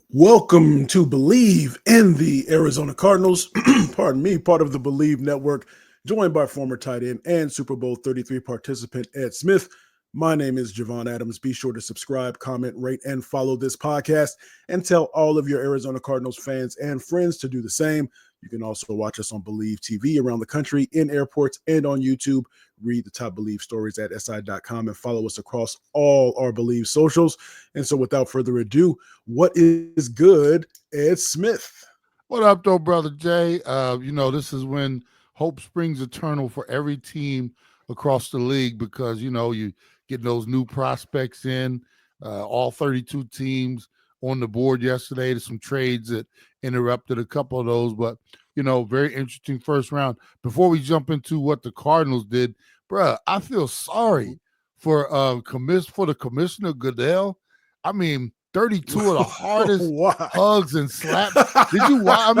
Welcome to Bleav in the Arizona Cardinals. Pardon me, part of the Bleav Network, joined by former tight end and Super Bowl 33 participant Ed Smith. My name is Javon Adams. Be sure to subscribe, comment, rate, and follow this podcast, and tell all of your Arizona Cardinals fans and friends to do the same. You can also watch us on Bleav TV around the country, in airports, and on YouTube. Read the top Bleav stories at si.com and follow us across all our Bleav socials. And so without further ado, what is good, Ed Smith? What up, though, brother Jay? This is when hope springs eternal for every team across the league because, you get those new prospects in, all 32 teams on the board yesterday. There's some trades that interrupted a couple of those, but, very interesting first round. Before we jump into what the Cardinals did, bruh, I feel sorry for the commissioner Goodell. I mean, 32 of the hardest hugs and slaps. Did you watch?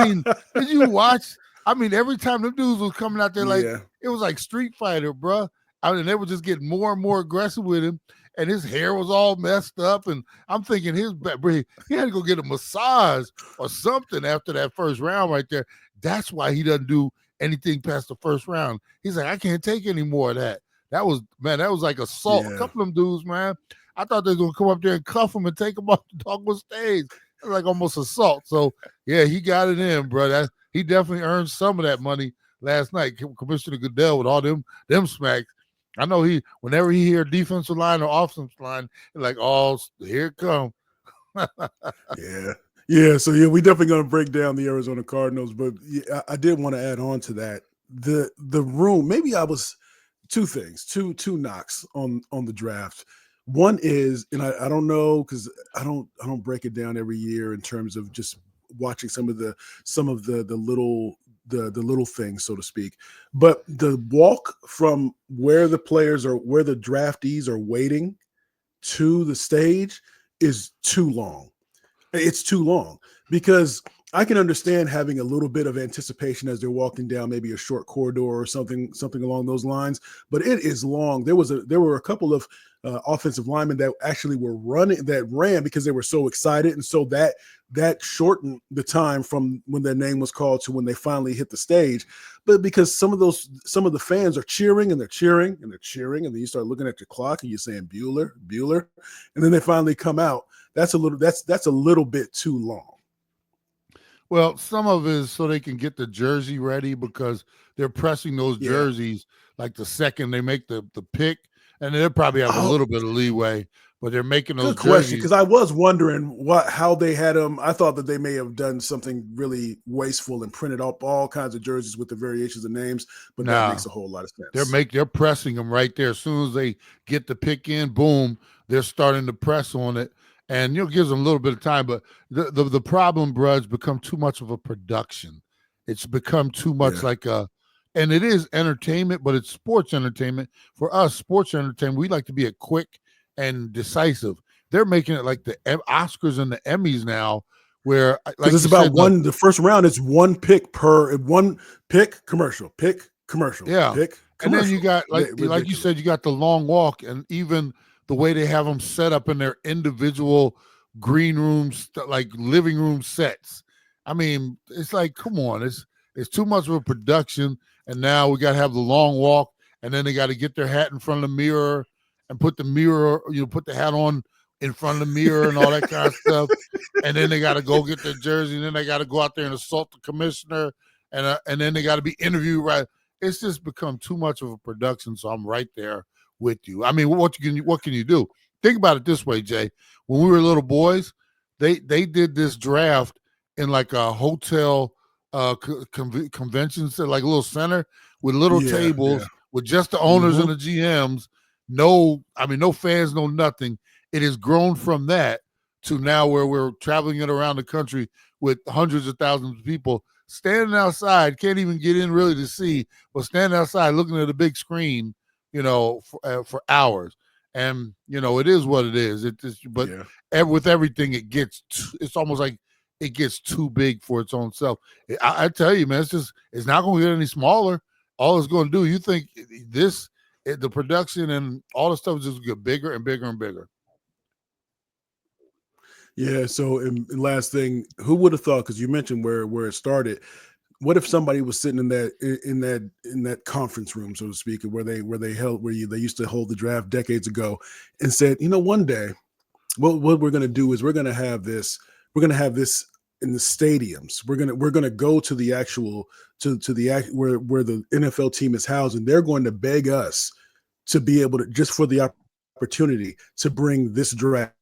Did you watch? Every time them dudes was coming out there, it was like Street Fighter, bro. They were just getting more and more aggressive with him, and his hair was all messed up. And I'm thinking he had to go get a massage or something after that first round right there. That's why he doesn't do anything past the first round. He's like, I can't take any more of that. That was like assault. Yeah. A couple of them dudes, man. I thought they were going to come up there and cuff him and take him off the dogwood stage. It was like almost assault. So, yeah, he got it in, bro. He definitely earned some of that money last night. Commissioner Goodell with all them smacks. I know whenever he hear defensive line or offensive line, he's like, oh, here it comes. Yeah. So, we definitely going to break down the Arizona Cardinals. But I did want to add on to that. The room, maybe I was two things, two knocks on the draft. One is, and I don't know because I don't break it down every year in terms of just watching some of the little things, so to speak. But the walk from where the players are, where the draftees are waiting to the stage is too long. It's too long because I can understand having a little bit of anticipation as they're walking down maybe a short corridor or something along those lines, but it is long. There were a couple of offensive linemen that actually ran because they were so excited, and so that shortened the time from when their name was called to when they finally hit the stage. But because some of the fans are cheering and they're cheering and they're cheering, and then you start looking at your clock and you're saying Bueller, and then they finally come out. That's a little bit too long. Well, some of it is so they can get the jersey ready because they're pressing those jerseys like the second they make the pick, and they'll probably have a little bit of leeway, but they're making those jerseys. Good question, jerseys. because I was wondering how they had them. I thought that they may have done something really wasteful and printed up all kinds of jerseys with the variations of names, but that makes a whole lot of sense. They're pressing them right there. As soon as they get the pick in, boom, they're starting to press on it. And gives them a little bit of time, but the problem, bro, has become too much of a production. It's become too much and it is entertainment, but it's sports entertainment. For us, sports entertainment, we like to be quick and decisive. They're making it like the Oscars and the Emmys now, where like it's about the first round is one pick commercial. Yeah, pick commercial. And then you got like you said, you got the long walk, and even the way they have them set up in their individual green rooms, like living room sets. It's like, come on, it's too much of a production. And now we got to have the long walk, and then they got to get their hat in front of the mirror and put the hat on in front of the mirror and all that kind of stuff. And then they got to go get their jersey, and then they got to go out there and assault the commissioner, and then they got to be interviewed. Right? It's just become too much of a production. So I'm right there with you. What can you do? Think about it this way, Jay. When we were little boys, they did this draft in like a hotel convention center, like a little center with little tables with just the owners and the GMs. No fans, no nothing. It has grown from that to now where we're traveling it around the country with hundreds of thousands of people standing outside, can't even get in really to see, but standing outside looking at a big screen, for hours. And, it is what it is. With everything, it's almost like it gets too big for its own self. I tell you, man, it's not going to get any smaller. All it's going to do, you think the production and all the stuff is just get bigger and bigger and bigger. Yeah. So, and last thing, who would have thought? Because you mentioned where it started. What if somebody was sitting in that conference room, so to speak, where they used to hold the draft decades ago, and said, one day, what we're going to do is we're going to have this. We're going to have this in the stadiums. We're gonna go to the actual to the act where the NFL team is housed, and they're going to beg us to be able to, just for the opportunity to bring this draft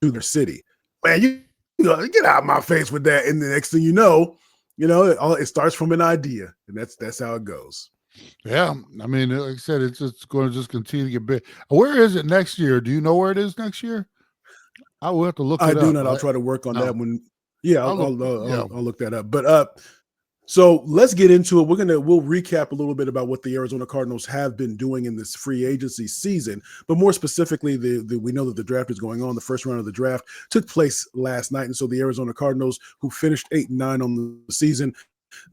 to their city. Man, get out of my face with that. And the next thing it starts from an idea, and that's how it goes. Yeah, I mean, like I said, it's going to just continue to get big. Where is it next year? Do you know where it is next year? I will have to look I it do up. not. I'll try to work on that one. Yeah, I'll look that up. But so let's get into it. We'll recap a little bit about what the Arizona Cardinals have been doing in this free agency season, but more specifically, we know that the draft is going on. The first round of the draft took place last night, and so the Arizona Cardinals, who finished 8-9 on the season,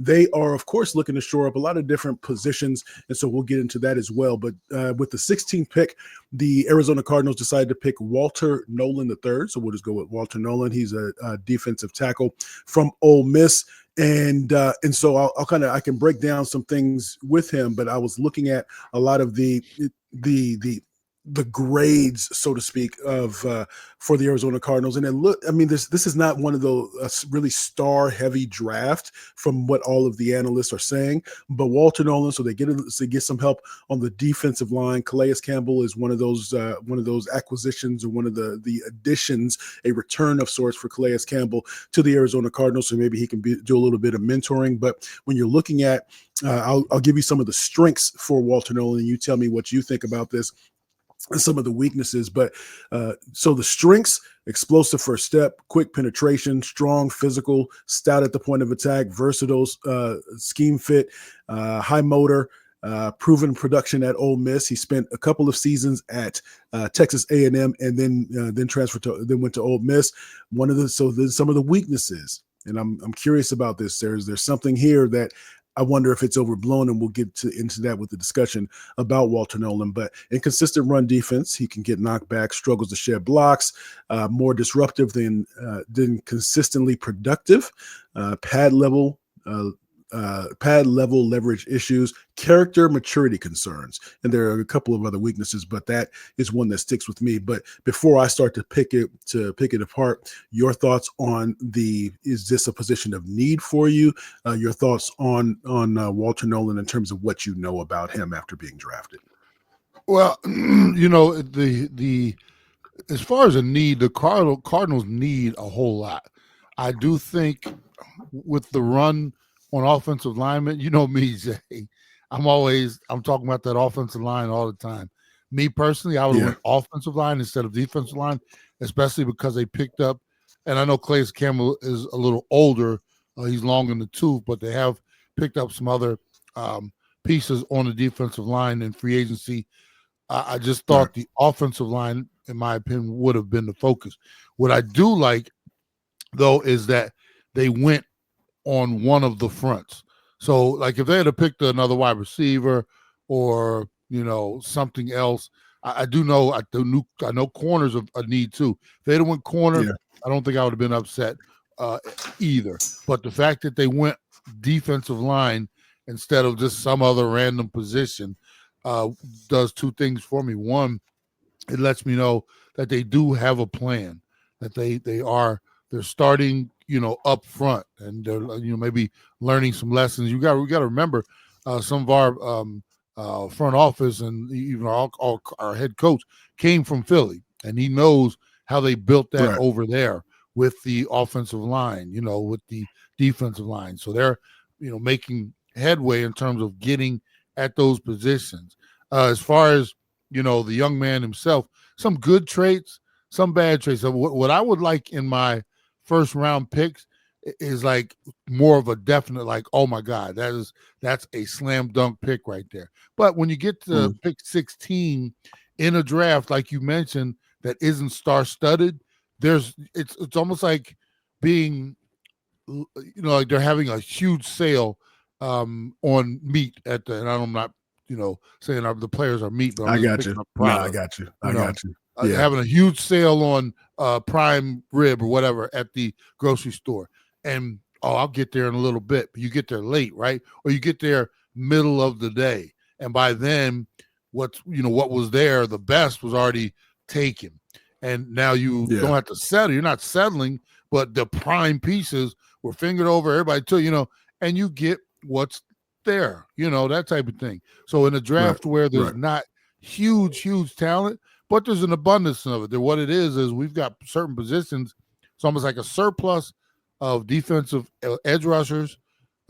they are, of course, looking to shore up a lot of different positions, and so we'll get into that as well. But with the 16th pick, the Arizona Cardinals decided to pick Walter Nolen III. So we'll just go with Walter Nolen. He's a defensive tackle from Ole Miss. And so I can break down some things with him, but I was looking at a lot of the grades, so to speak, of for the Arizona Cardinals. And then look, I mean, this is not one of those really star heavy draft from what all of the analysts are saying, but Walter Nolen, so they get some help on the defensive line. Calais Campbell is one of those acquisitions, or one of the additions, a return of sorts for Calais Campbell to the Arizona Cardinals. So maybe he can do a little bit of mentoring. But when you're looking at, I'll give you some of the strengths for Walter Nolen, and you tell me what you think about this, and some of the weaknesses. But so the strengths: explosive first step, quick penetration, strong physical, stout at the point of attack, versatile scheme fit, high motor, proven production at Ole Miss. He spent a couple of seasons at Texas A&M, and then went to Ole Miss. There's some of the weaknesses, and I'm curious about this. There's something here that I wonder if it's overblown, and we'll get into that with the discussion about Walter Nolen. But inconsistent run defense, he can get knocked back, struggles to shed blocks, more disruptive than consistently productive, pad level leverage issues, character maturity concerns, and there are a couple of other weaknesses, but that is one that sticks with me. But before I start to pick it apart, your thoughts on is this a position of need for you? Your thoughts on Walter Nolen in terms of what you know about him after being drafted. Well, the as far as a need, the Cardinals need a whole lot. I do think with the run on offensive linemen, you know me, Jay, I'm talking about that offensive line all the time. Me personally, I would went offensive line instead of defensive line, especially because they picked up, and I know Calais Campbell is a little older. He's long in the tooth, but they have picked up some other pieces on the defensive line in free agency. I just thought the offensive line, in my opinion, would have been the focus. What I do like, though, is that they went on one of the fronts. So, like, if they had picked another wide receiver or something else, I know corners of a need too. If they'd have went corner, I don't think I would have been upset either. But the fact that they went defensive line instead of just some other random position does two things for me. One, it lets me know that they do have a plan, that they're starting, up front, and they're maybe learning some lessons. We got to remember some of our front office and even our head coach came from Philly, and he knows how they built that over there with the offensive line, with the defensive line. So they're making headway in terms of getting at those positions. As far as the young man himself, some good traits, some bad traits. So what I would like in my first round picks is like more of a definite, like, oh my God, that's a slam dunk pick right there. But when you get to pick 16 in a draft, like you mentioned, that isn't star studded, it's almost like being, like they're having a huge sale on meat and I'm not saying the players are meat, but I'm just picking up product. No, I got you. having a huge sale on prime rib or whatever at the grocery store. And, I'll get there in a little bit. But you get there late, right? Or you get there middle of the day. And by then, what was there, the best was already taken. And now you don't have to settle. You're not settling, but the prime pieces were fingered over. Everybody took, and you get what's there, that type of thing. So in a draft where there's not huge talent, but there's an abundance of it. What it is we've got certain positions. It's almost like a surplus of defensive edge rushers,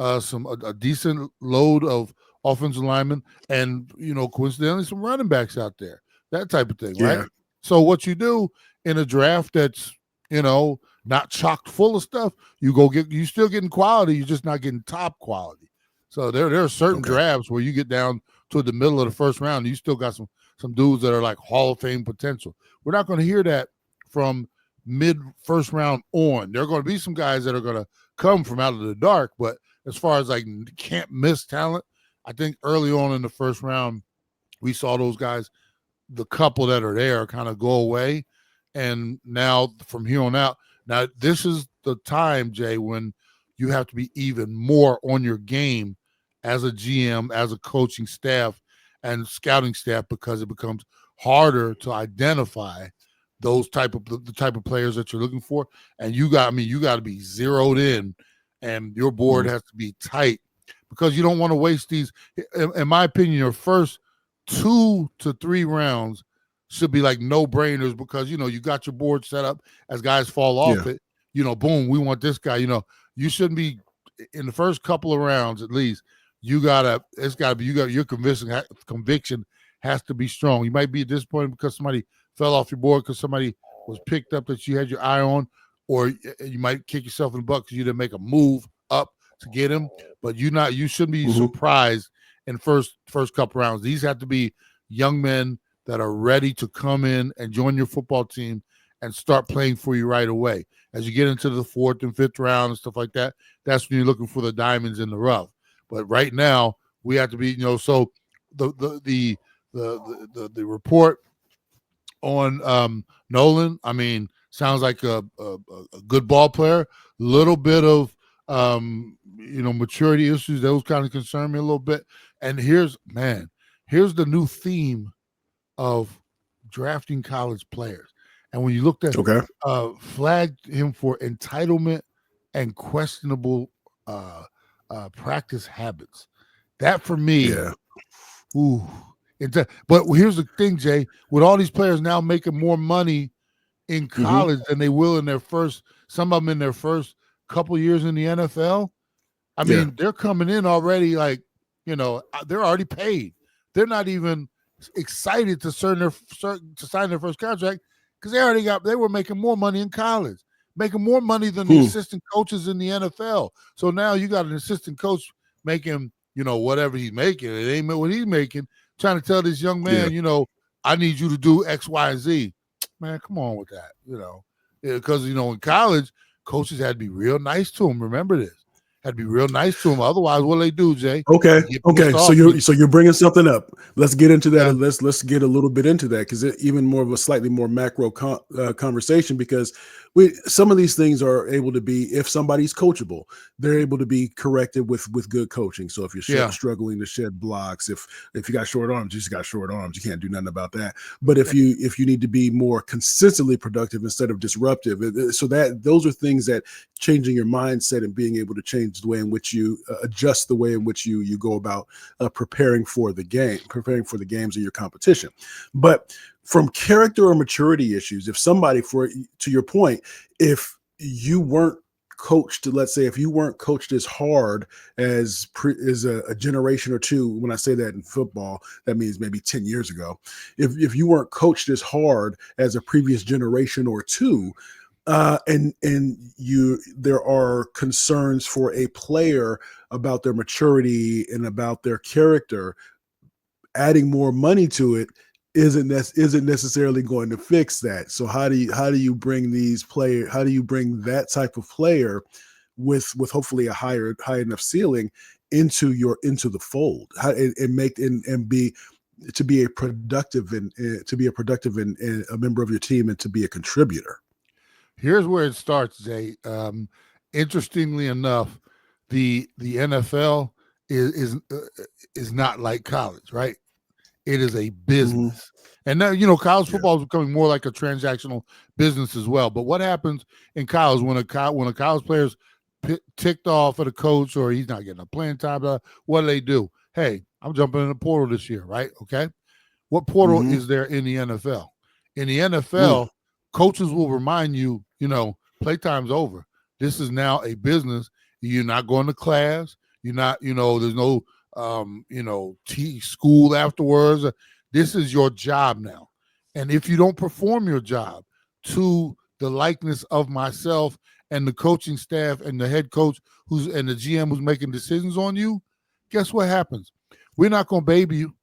a decent load of offensive linemen, and coincidentally some running backs out there, that type of thing, right? So what you do in a draft that's not chock full of stuff, you still getting quality, you're just not getting top quality. So there are certain drafts where you get down to the middle of the first round, and you still got some dudes that are like Hall of Fame potential. We're not going to hear that from mid first round on. There are going to be some guys that are going to come from out of the dark, but as far as like can't miss talent, I think early on in the first round, we saw those guys, the couple that are there, kind of go away. And now from here on out, now this is the time, Jay, when you have to be even more on your game as a GM, as a coaching staff and scouting staff, because it becomes harder to identify those the type of players that you're looking for. And you got to be zeroed in, and your board has to be tight, because you don't want to waste these. In my opinion, your first 2 to 3 rounds should be like no-brainers, because you got your board set up as guys fall off it. Boom, we want this guy. You shouldn't be in the first couple of rounds at least. Your conviction has to be strong. You might be disappointed because somebody fell off your board, because somebody was picked up that you had your eye on, or you might kick yourself in the butt because you didn't make a move up to get him. But you shouldn't be surprised in first couple rounds. These have to be young men that are ready to come in and join your football team and start playing for you right away. As you get into the 4th and 5th round and stuff like that, that's when you're looking for the diamonds in the rough. But right now, we have to be, so the report on Nolen, sounds like a good ball player. Little bit of maturity issues, those kind of concern me a little bit. And here's the new theme of drafting college players. And when you looked at flagged him for entitlement and questionable practice habits, that for me, but here's the thing, Jay, with all these players now making more money in college than they will in some of them in their first couple years in the NFL. They're coming in already like, they're already paid. They're not even excited to sign their first contract, because they were making more money in college, making more money than the assistant coaches in the NFL. So now you got an assistant coach making, whatever he's making. It ain't what he's making, trying to tell this young man, I need you to do X, Y, and Z. Man, come on with that, because, in college, coaches had to be real nice to him. Remember this. Had to be real nice to him. Otherwise, what do they do, Jay? Okay. So you're bringing something up. Let's get into that. Yeah. Let's get a little bit into that, because even more of a slightly more macro conversation, because some of these things are able to be, if somebody's coachable, they're able to be corrected with good coaching. So if you're struggling to shed blocks, if you got short arms, you just got short arms. You can't do nothing about that. But if you need to be more consistently productive instead of disruptive, so that those are things that changing your mindset and being able to change the way in which you adjust the way in which you go about preparing for the games of your competition. But from character or maturity issues, if somebody, to your point, if you weren't coached, let's say if you weren't coached as hard as a generation or two, when I say that in football, that means maybe 10 years ago, if you weren't coached as hard as a previous generation or two, and there are concerns for a player about their maturity and about their character, adding more money to it isn't necessarily going to fix that. So how do you bring that type of player with hopefully a high enough ceiling into the fold, and be to be a productive and a member of your team and to be a contributor. Here's where it starts, Jay. Interestingly enough, the NFL is not like college, right? It is a business. And now, college football is becoming more like a transactional business as well. But what happens in college when a college player's ticked off at a coach or he's not getting a playing time? What do? Hey, I'm jumping in the portal this year, right? Okay. What portal is there in the NFL? In the NFL, coaches will remind you, playtime's over. This is now a business. You're not going to class. You're not, there's no school afterwards. This is your job now. And if you don't perform your job to the likeness of myself and the coaching staff and the head coach and the GM who's making decisions on you, guess what happens? We're not going to baby you.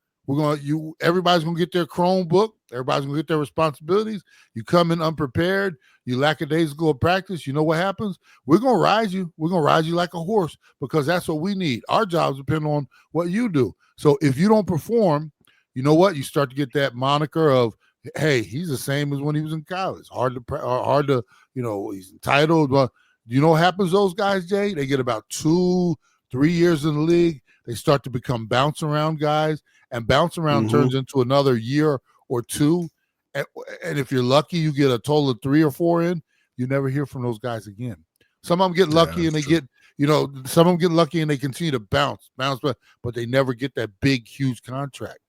Everybody's going to get their Chromebook. Everybody's going to get their responsibilities. You come in unprepared. You lackadaisical at practice. You know what happens? We're going to ride you. We're going to ride you like a horse because that's what we need. Our jobs depend on what you do. So if you don't perform, you know what? You start to get that moniker of, hey, he's the same as when he was in college. Hard to, he's entitled. But you know what happens to those guys, Jay? They get about 2-3 years in the league. They start to become bounce around guys, and bounce around turns into another year or two. And if you're lucky, you get a total of 3 or 4 in. You never hear from those guys again. Some of them get lucky and they get, some of them get lucky and they continue to bounce, but they never get that big, huge contract.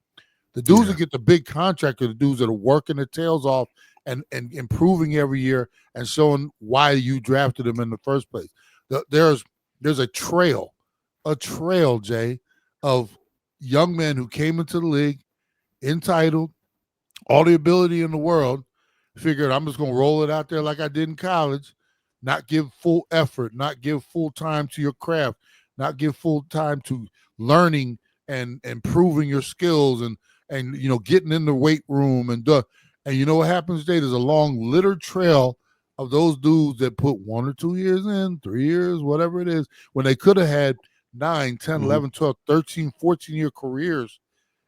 The dudes that get the big contract are the dudes that are working their tails off and improving every year and showing why you drafted them in the first place. There's a trail, Jay, of young men who came into the league entitled, all the ability in the world, figured I'm just going to roll it out there like I did in college, not give full effort, not give full time to your craft, not give full time to learning and improving your skills and getting in the weight room and you know what happens today? There's a long littered trail of those dudes that put 1 or 2 years in, 3 years, whatever it is, when they could have had 9, 10, 11, 12, 13, 14-year careers.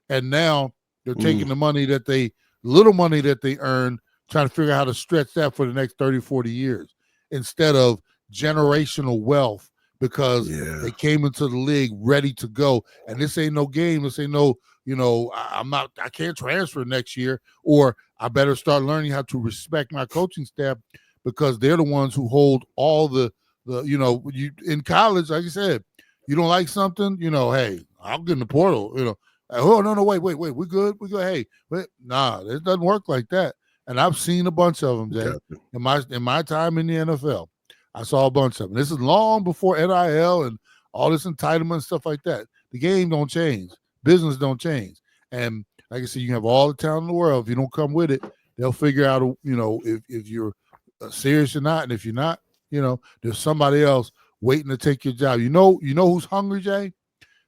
And now they're taking the little money that they earn, trying to figure out how to stretch that for the next 30, 40 years instead of generational wealth because they came into the league ready to go. And this ain't no game. This ain't no, I can't transfer next year, or I better start learning how to respect my coaching staff because they're the ones who hold all the you in college, like you said, you don't like something, hey, I'll get in the portal, oh, no, wait, we good. Hey, nah, it doesn't work like that. And I've seen a bunch of them, Jay. In my time in the NFL, I saw a bunch of them. This is long before NIL and all this entitlement and stuff like that. The game don't change. Business don't change. And like I said, you can have all the talent in the world. If you don't come with it, they'll figure out, if you're serious or not. And if you're not, there's somebody else waiting to take your job. You know who's hungry, Jay?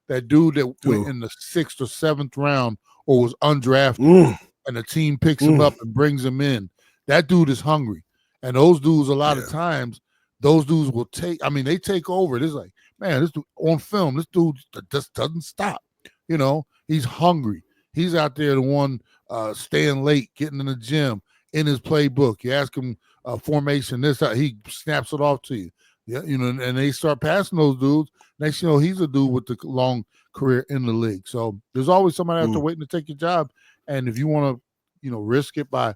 That dude that went in the 6th or 7th round or was undrafted and the team picks him up and brings him in. That dude is hungry. And those dudes, a lot of times, those dudes will they take over. It's like, man, this dude on film, this dude just doesn't stop. He's hungry. He's out there the one staying late, getting in the gym, in his playbook. You ask him formation, he snaps it off to you. Yeah, and they start passing those dudes. Next, he's a dude with the long career in the league. So there's always somebody out there waiting to take your job. And if you want to, risk it by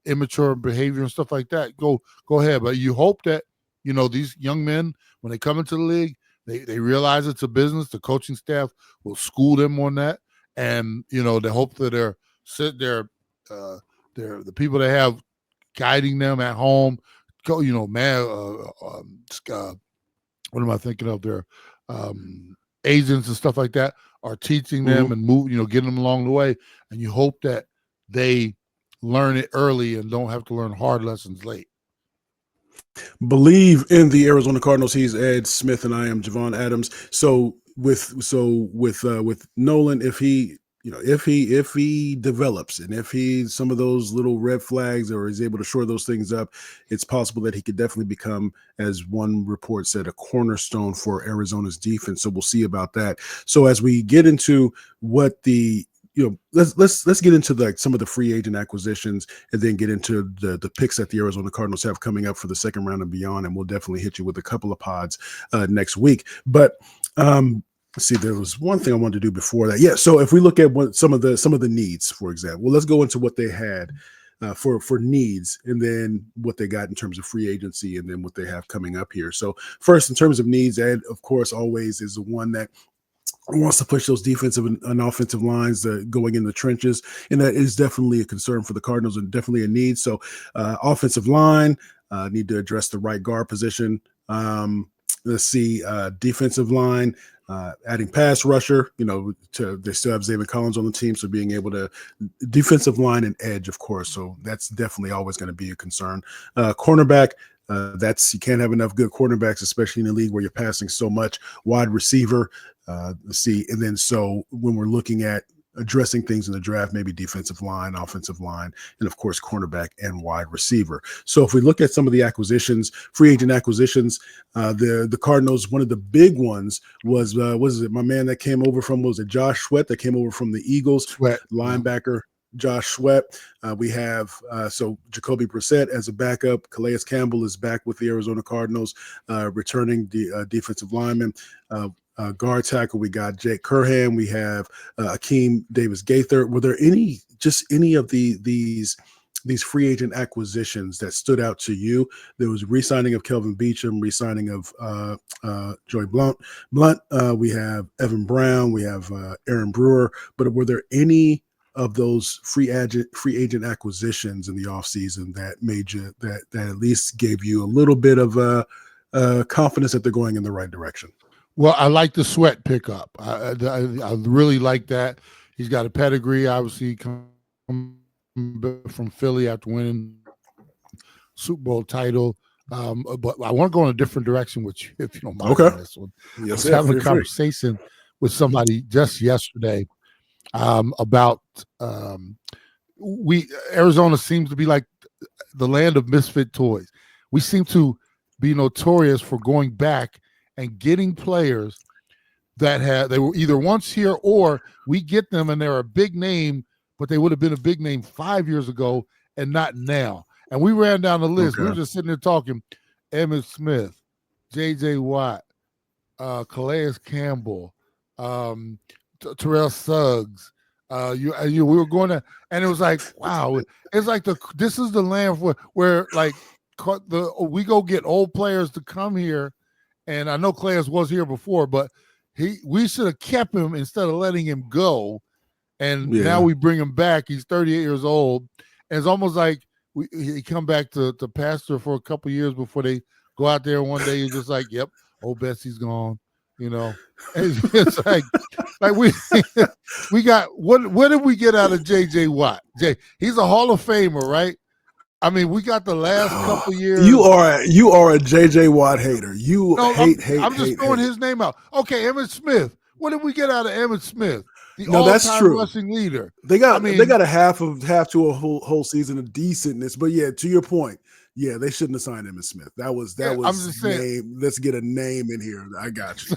immature behavior and stuff like that, go ahead. But you hope that, these young men, when they come into the league, they realize it's a business. The coaching staff will school them on that. And, they hope that they're the people they have guiding them at home, what am I thinking of? Their agents and stuff like that are teaching them and getting them along the way. And you hope that they learn it early and don't have to learn hard lessons late. Bleav in the Arizona Cardinals. He's Ed Smith and I am Javon Adams. So with Nolen, if he develops and if some of those little red flags or is able to shore those things up, it's possible that he could definitely become, as one report said, a cornerstone for Arizona's defense. So we'll see about that. So as we get into what the let's get into some of the free agent acquisitions, and then get into the picks that the Arizona Cardinals have coming up for the second round and beyond. And we'll definitely hit you with a couple of pods next week. But let's see, there was one thing I wanted to do before that. Yeah. So if we look at some of the needs, for example, let's go into what they had for needs, and then what they got in terms of free agency, and then what they have coming up here. So first, in terms of needs, Ed, of course, always is the one that wants to push those defensive and offensive lines going in the trenches, and that is definitely a concern for the Cardinals, and definitely a need. So offensive line, need to address the right guard position. Let's see, defensive line, adding pass rusher, they still have Zaven Collins on the team, so being able to defensive line and edge, of course. So that's definitely always going to be a concern. Cornerback, you can't have enough good cornerbacks, especially in a league where you're passing so much. Wide receiver, let's see, and then so when we're looking at addressing things in the draft, maybe defensive line, offensive line, and of course cornerback and wide receiver. So if we look at some of the acquisitions, free agent acquisitions, the Cardinals, one of the big ones was my man that came over from, was it Josh Sweat that came over from the Eagles, linebacker. Josh Sweat. We have so Jacoby Brissett as a backup. Calais Campbell is back with the Arizona Cardinals, returning the defensive lineman. Guard tackle, we got Jake Curhan. We have Akeem Davis-Gaither. Were there any of these free agent acquisitions that stood out to you? There was re-signing of Kelvin Beachum, re-signing of Joey Blunt. We have Evan Brown. We have Aaron Brewer. But were there any of those free agent acquisitions in the offseason that made you that at least gave you a little bit of confidence that they're going in the right direction? Well, I like the Sweat pickup. I really like that. He's got a pedigree, obviously, come from Philly after winning Super Bowl title. But I want to go in a different direction with you, if you don't mind. Okay. On this one. Yes, I was having a conversation with somebody just yesterday about Arizona seems to be like the land of misfit toys. We seem to be notorious for going back and getting players that they were either once here, or we get them and they're a big name, but they would have been a big name 5 years ago and not now. And we ran down the list. Okay. We were just sitting there talking: Emmitt Smith, J.J. Watt, Calais Campbell, Terrell Suggs. We were going to, and it was like, wow, it's like this is the land where like we go get old players to come here. And I know Calais was here before, but we should have kept him instead of letting him go. And now we bring him back. He's 38 years old. And it's almost like he come back to pastor for a couple of years before they go out there. One day you're just like, yep, old Bessie's gone. And it's like we got what did we get out of J.J. Watt? He's a Hall of Famer, right? I mean, we got the last couple years. You are a J.J. Watt hater. I'm just throwing his name out. Okay, Emmitt Smith. What did we get out of Emmitt Smith? The that's true. Rushing leader. They got a half to a whole season of decentness. But yeah, to your point, yeah, they shouldn't have signed Emmitt Smith. That was I'm just saying, let's get a name in here. I got you.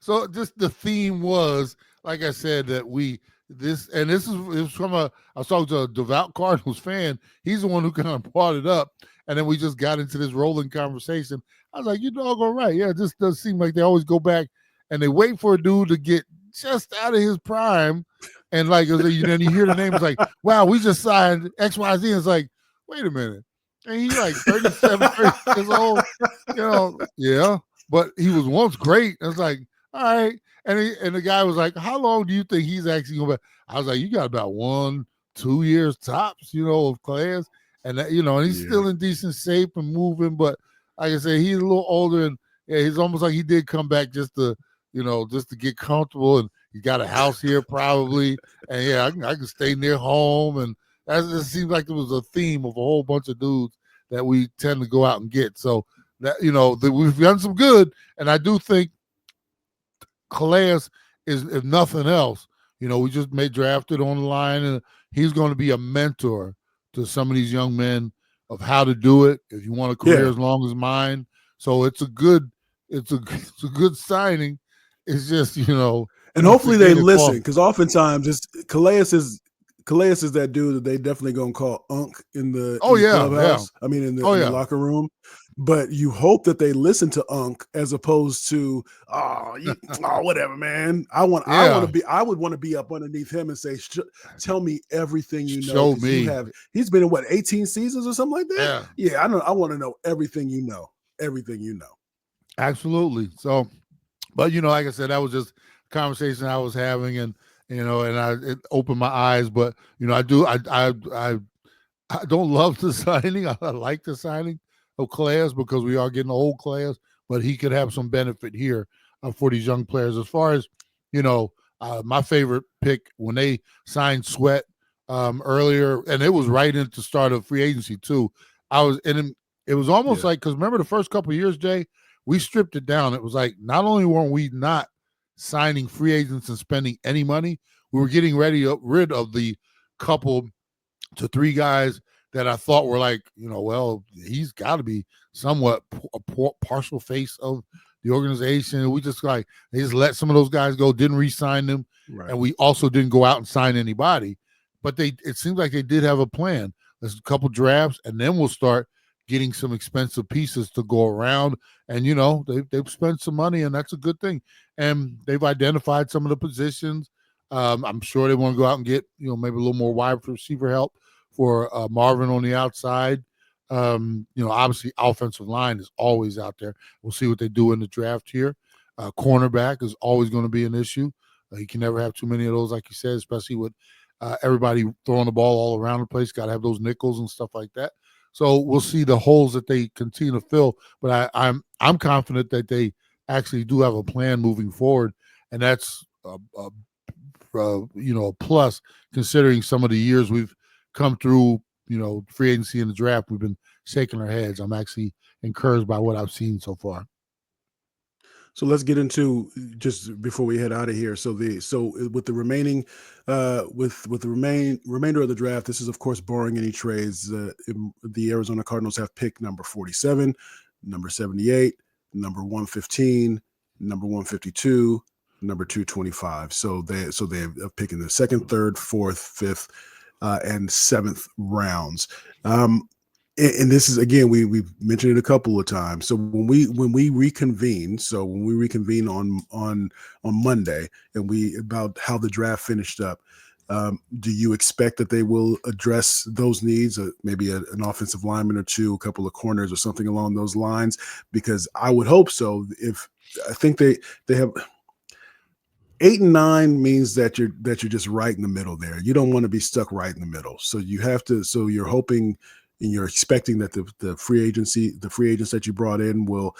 So just the theme was, like I said, that it was from I was talking to a devout Cardinals fan. He's the one who kind of brought it up, and then we just got into this rolling conversation. I was like, "You doggone right, yeah." It just does seem like they always go back and they wait for a dude to get just out of his prime, and like then you hear the name, it's like, "Wow, we just signed XYZ." And it's like, wait a minute, and he's like 37, 30 years old, yeah, but he was once great. And it's like, all right. And the guy was like, how long do you think he's actually going to be? I was like, you got about 1-2 years tops, of Calais. And, and he's still in decent shape and moving. But like I said, he's a little older. And he's almost like he did come back just to get comfortable. And he got a house here probably. And, I can stay near home. And that just seems like it was a theme of a whole bunch of dudes that we tend to go out and get. So, that we've done some good. And I do think Calais is, if nothing else, we just drafted on the line, and he's going to be a mentor to some of these young men of how to do it. If you want a career as long as mine, so it's a good signing. It's just And hopefully they listen, because oftentimes it's Calais is that dude that they definitely gonna call Unc in the clubhouse. I mean in the locker room. But you hope that they listen to Unc as opposed to whatever, man. I would want to be up underneath him and say, tell me everything you know. Show me. He's been in 18 seasons or something like that. Yeah. I want to know everything you know. Everything you know. Absolutely. So, but like I said, that was just a conversation I was having, and it opened my eyes. But I don't love the signing. I like the signing of Calais because we are getting old Calais, but he could have some benefit here for these young players. As far as my favorite pick when they signed Sweat earlier, and it was right into the start of free agency too. It was almost like, because remember the first couple of years, Jay, we stripped it down. It was like not only weren't we not signing free agents and spending any money, we were getting rid of the couple to three guys that I thought were like, he's got to be somewhat a partial face of the organization. We just they just let some of those guys go, didn't re-sign them, and we also didn't go out and sign anybody. But it seems like they did have a plan. There's a couple drafts, and then we'll start getting some expensive pieces to go around. And, they've spent some money, and that's a good thing. And they've identified some of the positions. I'm sure they want to go out and get, maybe a little more wide receiver help for Marvin on the outside. Obviously offensive line is always out there. We'll see what they do in the draft here. Cornerback is always going to be an issue. You can never have too many of those, like you said, especially with everybody throwing the ball all around the place. Got to have those nickels and stuff like that. So we'll see the holes that they continue to fill. But I'm confident that they actually do have a plan moving forward, and that's a plus considering some of the years we've come through. Free agency and the draft, we've been shaking our heads. I'm actually encouraged by what I've seen so far. So let's get into, just before we head out of here. So with the remaining, with the remainder of the draft, this is of course barring any trades. The Arizona Cardinals have pick number 47, number 78, number 115, number 152, number 225. So they're picking the second, third, fourth, fifth, and seventh rounds. And this is, again, we've mentioned it a couple of times. So when we reconvene, on Monday, and about how the draft finished up, do you expect that they will address those needs? Maybe an offensive lineman or two, a couple of corners, or something along those lines? Because I would hope so. I think they have 8 and 9 means that you're just right in the middle there. You don't want to be stuck right in the middle. So you have to. So you're hoping and you're expecting that the free agents that you brought in will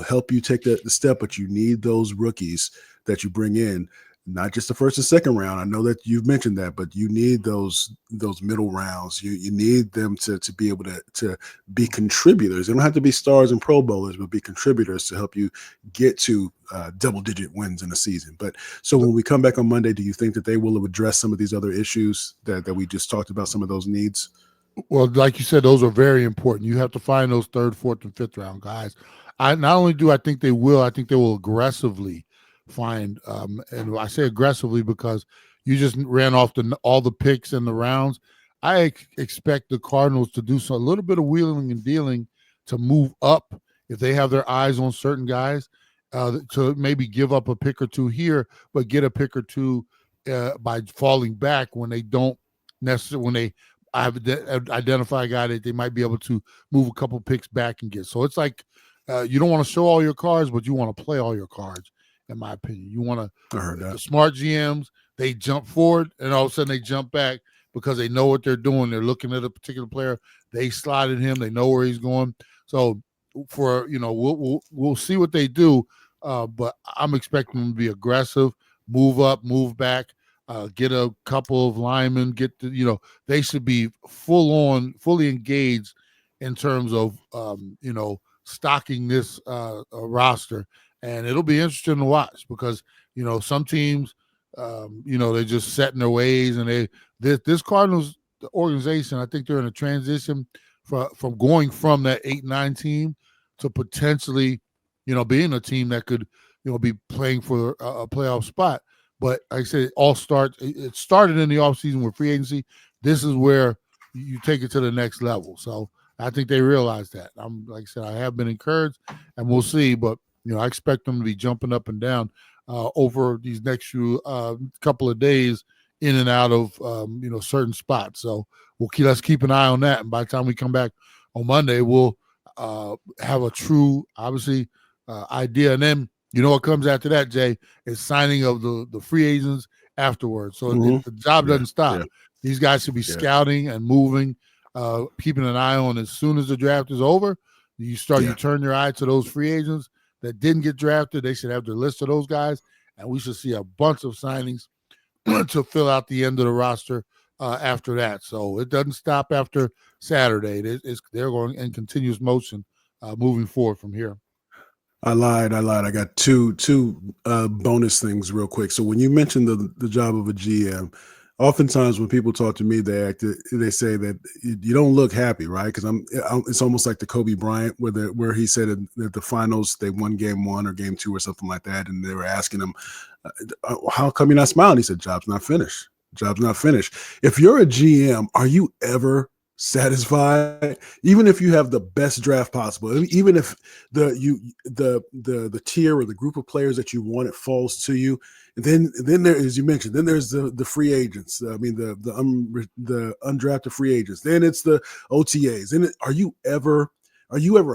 help you take the step, but you need those rookies that you bring in, not just the first and second round. I know that you've mentioned that, but you need those middle rounds. You need them to be able to be contributors. They don't have to be stars and Pro Bowlers, but be contributors to help you get to double-digit wins in a season. But so when we come back on Monday, do you think that they will address some of these other issues that we just talked about, some of those needs? Well, like you said, those are very important. You have to find those third, fourth, and fifth round guys. I think they will aggressively find, and I say aggressively because you just ran off all the picks and the rounds. I expect the Cardinals to do a little bit of wheeling and dealing to move up if they have their eyes on certain guys, to maybe give up a pick or two here, but get a pick or two by falling back when they don't necessarily, when they identify a guy that they might be able to move a couple picks back and get. So it's like you don't want to show all your cards, but you want to play all your cards, in my opinion. You want to, the smart GMs, they jump forward and all of a sudden they jump back because they know what they're doing. They're looking at a particular player. They slotted him. They know where he's going. So we'll see what they do, but I'm expecting them to be aggressive, move up, move back. Get a couple of linemen, they should be fully engaged in terms of, stocking this roster. And it'll be interesting to watch because, some teams, they just set in their ways. And this Cardinals organization, I think they're in a transition from going from that 8-9 team to potentially, being a team that could, be playing for a playoff spot. But like I said, it started in the offseason with free agency. This is where you take it to the next level. So I think they realize that. Like I said, I have been encouraged, and we'll see. But I expect them to be jumping up and down over these next few couple of days, in and out of certain spots. So let's keep an eye on that. And by the time we come back on Monday, we'll have a true, obviously, idea. And then what comes after that, Jay, is signing of the free agents afterwards. So the job doesn't stop. These guys should be scouting and moving, keeping an eye on as soon as the draft is over. You turn your eye to those free agents that didn't get drafted. They should have the list of those guys, and we should see a bunch of signings to fill out the end of the roster after that. So it doesn't stop after Saturday. They're going in continuous motion moving forward from here. I lied. I got two bonus things real quick. So when you mentioned the job of a GM, oftentimes when people talk to me, they say that you don't look happy, right? Because it's almost like the Kobe Bryant where he said that the finals they won game 1 or game 2 or something like that, and they were asking him, "How come you're not smiling?" He said, "Job's not finished. Job's not finished." If you're a GM, are you ever satisfied? Even if you have the best draft possible, even if the tier or the group of players that you wanted falls to you, and then there, as you mentioned, then there's the free agents. I mean the undrafted free agents. Then it's the OTAs. Then are you ever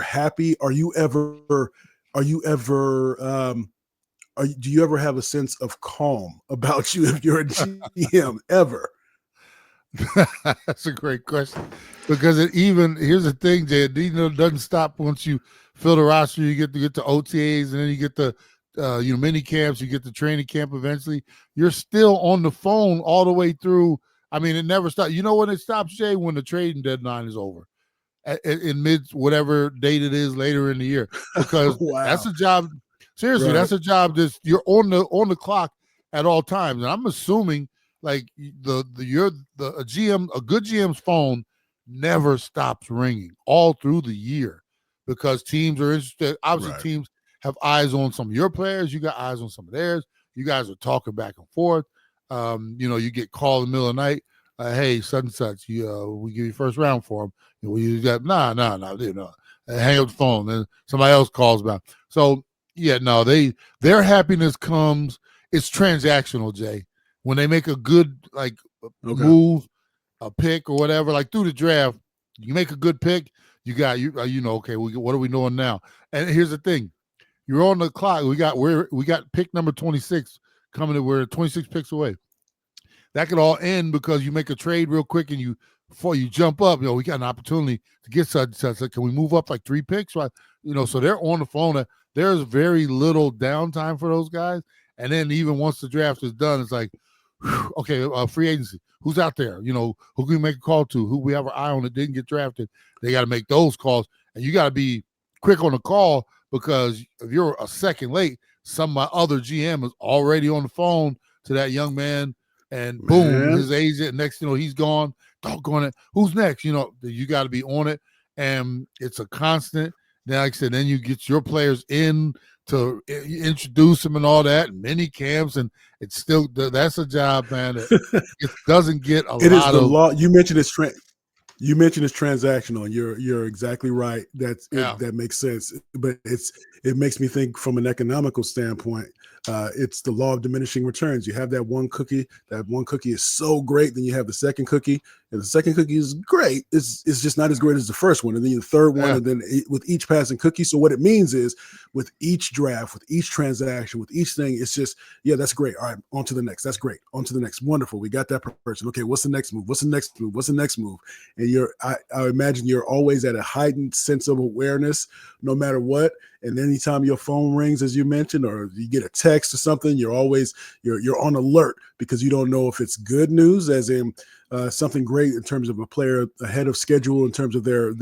happy? Do you ever have a sense of calm about you if you're a GM ever? That's a great question, because here's the thing, Jay. It doesn't stop once you fill the roster. You get to OTAs, and then you get the mini camps. You get the training camp. Eventually, you're still on the phone all the way through. I mean, it never stops. You know when it stops, Jay? When the trading deadline is over, in mid whatever date it is later in the year, because that's a job. Seriously, right. That's a job that you're on the clock at all times, and I'm assuming. Like a GM, a good GM's phone never stops ringing all through the year, because teams are interested. Obviously, right. Teams have eyes on some of your players. You got eyes on some of theirs. You guys are talking back and forth. You get called in the middle of the night. Hey, such and such. We give you first round for them. You got nah. Hang up the phone. Then somebody else calls back. So their happiness comes. It's transactional, Jay. When they make a good move, a pick or whatever, like through the draft, you make a good pick, okay, what are we doing now? And here's the thing. You're on the clock. We got pick number 26 coming in. We're 26 picks away. That could all end because you make a trade real quick and before you jump up, we got an opportunity to get such. Can we move up like 3 picks? Right? So they're on the phone. There's very little downtime for those guys. And then even once the draft is done, it's like, okay, free agency. Who's out there? Who can we make a call to? Who we have our eye on that didn't get drafted? They got to make those calls, and you got to be quick on the call, because if you're a second late, some other GM is already on the phone to that young man, and boom, his agent. Next, he's gone. Doggone it. Who's next? You got to be on it, and it's a constant. Then, like I said, then you get your players in to introduce them and all that, and mini camps, and it's still that's a job, man. It doesn't get a lot. It is the law. You mentioned it's transactional, and you're exactly right. That makes sense, but it makes me think from an economical standpoint. It's the law of diminishing returns. You have that one cookie. That one cookie is so great. Then you have the second cookie, and the second cookie is great. It's just not as great as the first one. And then the third one, and then with each passing cookie. So what it means is, with each draft, with each transaction, with each thing, it's just, that's great. All right, on to the next. That's great. On to the next. Wonderful. We got that person. Okay, what's the next move? What's the next move? What's the next move? And I imagine you're always at a heightened sense of awareness, no matter what. And anytime your phone rings, as you mentioned, or you get a text or something, you're always you're on alert, because you don't know if it's good news, as in something great in terms of a player ahead of schedule in terms of their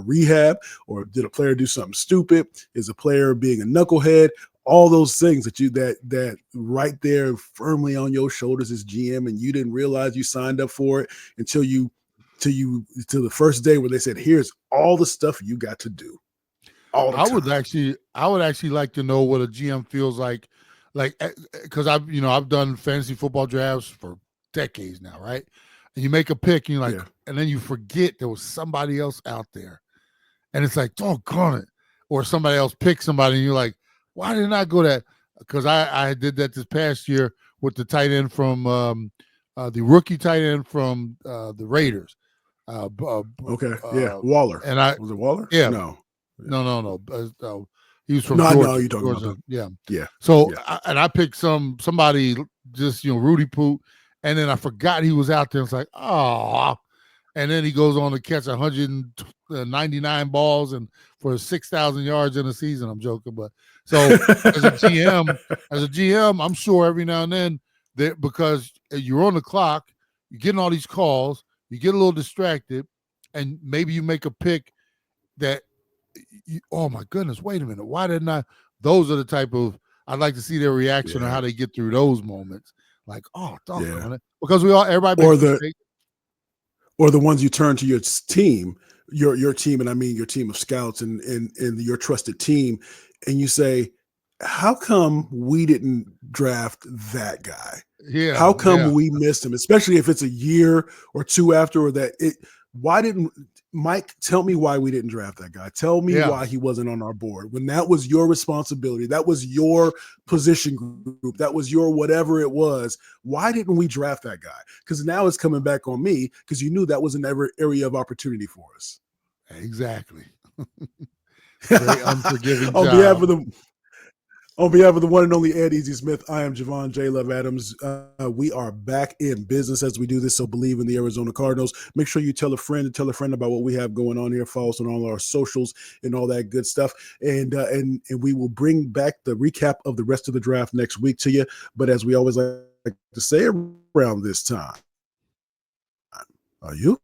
rehab, or did a player do something stupid? Is a player being a knucklehead? All those things that right there firmly on your shoulders as GM, and you didn't realize you signed up for it until the first day where they said, "Here's all the stuff you got to do." all the I time. would actually like to know what a GM feels like because I've done fantasy football drafts for decades now, right? And you make a pick, and you're like, and then you forget there was somebody else out there, and it's like, doggone it, or somebody else picked somebody, and you're like, why didn't I go that? Because I did that this past year with the tight end from the rookie tight end from the Raiders. Waller. And was it Waller? Yeah, No. He was from Georgia. No, you're talking Georgia. about them. Yeah. So I picked somebody just Rudy Poot, and then I forgot he was out there. It's like, oh, and then he goes on to catch 199 balls and for 6,000 yards in a season. I'm joking, but so as a GM, I'm sure every now and then that because you're on the clock, you're getting all these calls, you get a little distracted, and maybe you make a pick that, oh my goodness, wait a minute, why didn't I? Those are the type of I'd like to see their reaction or how they get through those moments. Like, oh, doggone it, because everybody makes mistakes. Or the ones you turn to your team, your team, and I mean your team of scouts and your trusted team, and you say, how come we didn't draft that guy? Yeah. How come we missed him? Especially if it's a year or two after, or that it. Why didn't Mike tell me why we didn't draft that guy? Tell me why he wasn't on our board when that was your responsibility. That was your position group. That was your whatever it was. Why didn't we draft that guy? Because now it's coming back on me because you knew that was an area of opportunity for us. Exactly. Very unforgiving job. On behalf of the one and only Ed Easy Smith, I am Javon J. Love Adams. We are back in business as we do this, so Bleav in the Arizona Cardinals. Make sure you tell a friend about what we have going on here. Follow us on all our socials and all that good stuff. And we will bring back the recap of the rest of the draft next week to you. But as we always like to say around this time, are you?